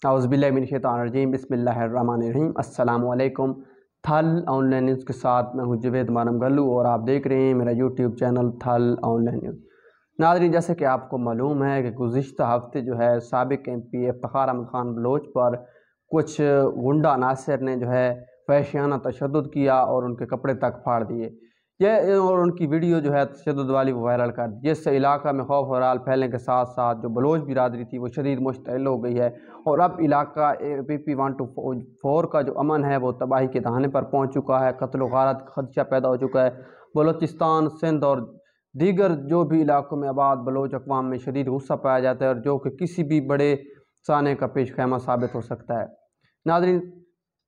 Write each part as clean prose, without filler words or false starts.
अऊज़ुबिल्लाहि मिनश्शैतानिर्रजीम बिस्मिल्लाहिर्रहमानिर्रहीम। अस्सलाम वालेकुम। थल ऑनलाइन न्यूज़ के साथ मैं हूँ जुवेद मानम गल्लू और आप देख रहे हैं मेरा यूट्यूब चैनल थल ऑनलाइन न्यूज़। नाज़रीन, जैसे कि आपको मालूम है कि गुज़िश्ता हफ्ते जो है साबिक़ MP इफ्तिखार अहमद ख़ान बलोच पर कुछ गुंडा अनासर ने जो है वहशियाना तशद्दुद किया और उनके कपड़े तक फाड़ दिए। और उनकी वीडियो जो है तशद्दुद वाली वो वायरल कर दी, जिससे इलाका में खौफ और हाल फैलने के साथ साथ जो बलोच बिरादरी थी वो शदीद मुश्तइल हो गई है और अब इलाका PP 124 का जो अमन है वो तबाही के दहाने पर पहुँच चुका है। कत्ल गारत का खदशा पैदा हो चुका है। बलोचिस्तान, सिंध और दीगर जो भी इलाकों में आबाद बलोच अक़वाम में शदीद गुस्सा पाया जाता है और जो कि किसी भी बड़े साने का पेश खैमा साबित हो सकता है। नाज़रीन,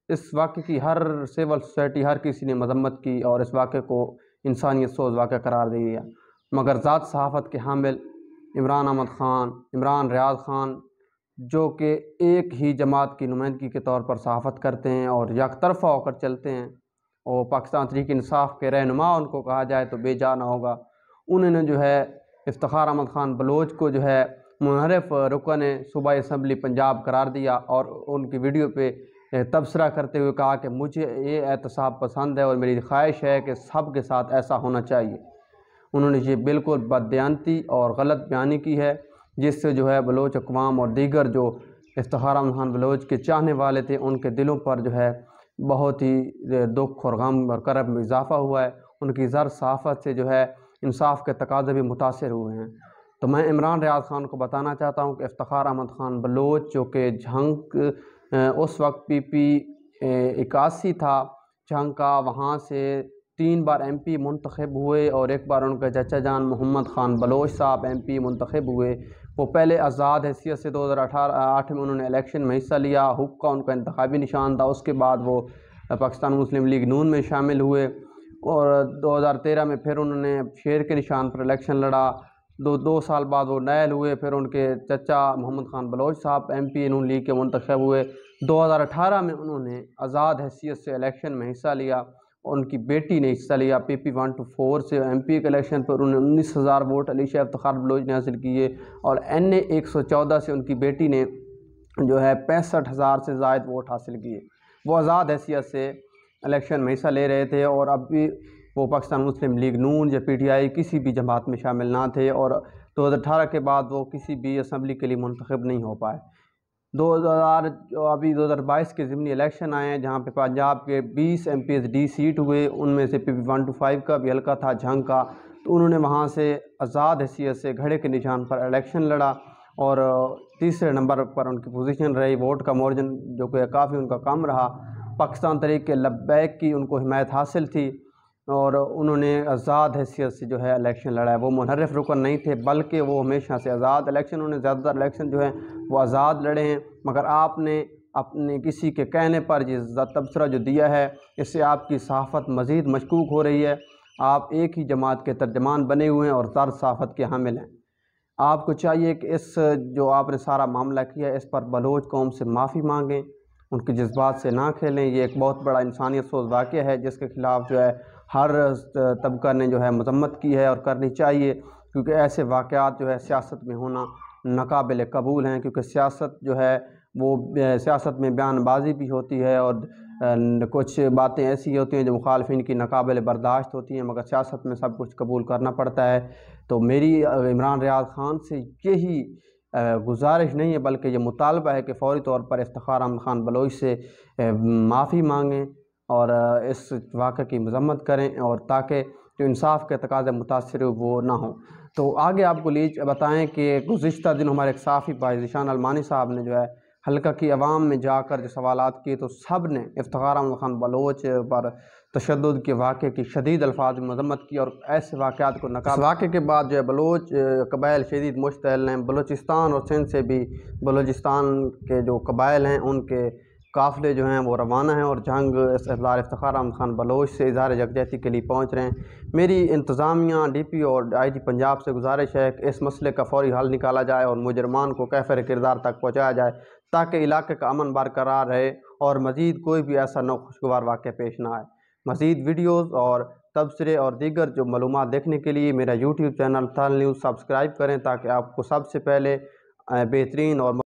इस वाक़े की हर सिविल सोसाइटी, हर किसी ने मजम्मत की और इस वाक़े को इंसानियत सोज़ वाक़ा करार दे दिया, मगर ज़ात सहाफ़त के हामिल इमरान अहमद ख़ान, इमरान रियाज़ ख़ान, जो कि एक ही जमात की नुमाइंदगी के तौर पर सहाफ़त करते हैं और यकतरफ़ा होकर चलते हैं और पाकिस्तान तहरीक इंसाफ के रहनुमा उनको कहा जाए तो बेजा ना होगा, उन्होंने जो है इफ्तिखार अहमद ख़ान बलोच को जो है मुनहरिफ रुकन सूबाई असम्बली पंजाब करार दिया और उनकी वीडियो पे तबसरा करते हुए कहा कि मुझे ये एहतसाब पसंद है और मेरी ख्वाहिश है कि सब के साथ ऐसा होना चाहिए। उन्होंने ये बिल्कुल बददियानती और गलत बयानी की है, जिससे जो है बलोच अक़वाम और दीगर जो इफ्तिखार अहमद ख़ान बलोच के चाहने वाले थे उनके दिलों पर जो है बहुत ही दुख और गम और करब में इजाफ़ा हुआ है। उनकी ज़र सहाफ़त से जो है इंसाफ के तकाज़े भी मुतासिर हुए हैं। तो मैं इमरान रियाज़ ख़ान को बताना चाहता हूँ कि इफ्तिखार अहमद ख़ान बलोच जो कि झंग उस वक्त PP 81 था झंग का, वहाँ से 3 बार MP मुंतखब हुए और एक बार उनके चचा जान मोहम्मद ख़ान बलोच साहब MP मुंतखब हुए। वो पहले आज़ाद हैसियत से 2008 में उन्होंने इलेक्शन में हिस्सा लिया, हुक्का उनका इंतखाबी निशान था। उसके बाद वो पाकिस्तान मुस्लिम लीग नून में शामिल हुए और 2013 में फिर उन्होंने शेर के निशान पर इलेक्शन लड़ा। दो साल बाद वो नायल हुए, फिर उनके चचा मोहम्मद ख़ान बलोच साहब MP नून लीग के मुंतखब हुए। 2018 में उन्होंने आज़ाद हैसियत से इलेक्शन में हिस्सा लिया और उनकी बेटी ने हिस्सा लिया PP 124 से MP के इलेक्शन पर। उन्होंने 19,000 वोट अलीशा इफ्तिखार बलोच ने हासिल किए और NA 114 से उनकी बेटी ने जो है 65,000 से ज़ायद वोट हासिल किए। वो आज़ाद हैसियत से इलेक्शन में हिस्सा ले रहे थे और अब भी वो पाकिस्तान मुस्लिम लीग नून या PTI किसी भी जमात में शामिल ना थे और 2018 के बाद वो किसी भी असम्बली के लिए मुंतखब नहीं हो पाए। 2022 के ज़िमनी इलेक्शन आए हैं जहाँ पे पंजाब के 20 MPs D सीट हुए, उनमें से PP 125 का भी हल्का था झंग का, तो उन्होंने वहाँ से आज़ाद हैसियत से घड़े के निशान पर इलेक्शन लड़ा और तीसरे नंबर पर उनकी पोजीशन रही। वोट का मार्जिन जो कि काफ़ी उनका कम रहा। पाकिस्तान तहरीक लब्बैक की उनको हिमायत हासिल थी और उन्होंने आज़ाद हैसियत से जो है इलेक्शन लड़ा है। वो मुनहरिफ रुकन नहीं थे बल्कि वो हमेशा से आज़ाद इलेक्शन, उन्होंने ज़्यादातर इलेक्शन जो है वो आज़ाद लड़े हैं। मगर आपने अपने किसी के कहने पर ये तबसरा जो दिया है, इससे आपकी सहाफ़त मज़ीद मशकूक हो रही है। आप एक ही जमात के तर्जमान बने हुए हैं और ज़र सहाफ़त के हामिल हैं। आपको चाहिए कि इस जो आपने सारा मामला किया है इस पर बलोच कौम से माफ़ी मांगें, उनके जज्बात से ना खेलें। ये एक बहुत बड़ा इंसानियत सोज़ वाक़या है जिसके ख़िलाफ़ जो है हर तबका ने जो है मजम्मत की है और करनी चाहिए, क्योंकि ऐसे वाक़यात जो है सियासत में होना नाकाबिल कबूल हैं। क्योंकि सियासत जो है वो सियासत में बयानबाजी भी होती है और कुछ बातें ऐसी होती हैं जो मुखालफिन की नाकाबिल बर्दाश्त होती हैं, मगर सियासत में सब कुछ कबूल करना पड़ता है। तो मेरी इमरान रियाज़ ख़ान से यही गुजारिश नहीं है बल्कि ये मुतालबा है कि फ़ौरी तौर पर इफ्तिखार अहमद ख़ान बलोच से माफ़ी मांगें और इस वाक़े की मजम्मत करें और ताकि जो इंसाफ के तकाज़े मुतासिर वो ना हो। तो आगे आपको बताएं कि गुज़िश्ता दिन हमारे एक साफ़ी भाई ज़ीशान अलमानी साहब ने जो है हल्का की आवाम में जाकर जो सवालात किए, तो सब ने इफ्तिखार अहमद ख़ान बलोच पर तशद्दुद के वाक़े की शदीद अल्फाज में मजम्मत की और ऐसे वाक़यात को नकार। वाक़े के बाद जो है बलोच कबाइल शदीद मुश्तइल हैं। बलोचिस्तान और सिंध से भी बलोचिस्तान के जो कबाइल हैं उनके काफ़िले जो हैं वो रवाना हैं और जंग सरदार इफ्तिखार अहमद ख़ान बलोच से इज़हार यकजहती के लिए पहुँच रहे हैं। मेरी इंतज़ामिया DP और IG पंजाब से गुजारिश है कि इस मसले का फ़ौरी हल निकाला जाए और मुजरमान को कैफ़र किरदार तक पहुँचाया जाए ताकि इलाके का अमन बरकरार रहे और मज़ीद कोई भी ऐसा नाखुशगवार वाक़या पेश ना आए। मज़ीद वीडियोज़ और तबसरे और दीगर जो मालूमात देखने के लिए मेरा YouTube चैनल थल न्यूज़ सब्सक्राइब करें ताकि आपको सबसे पहले बेहतरीन और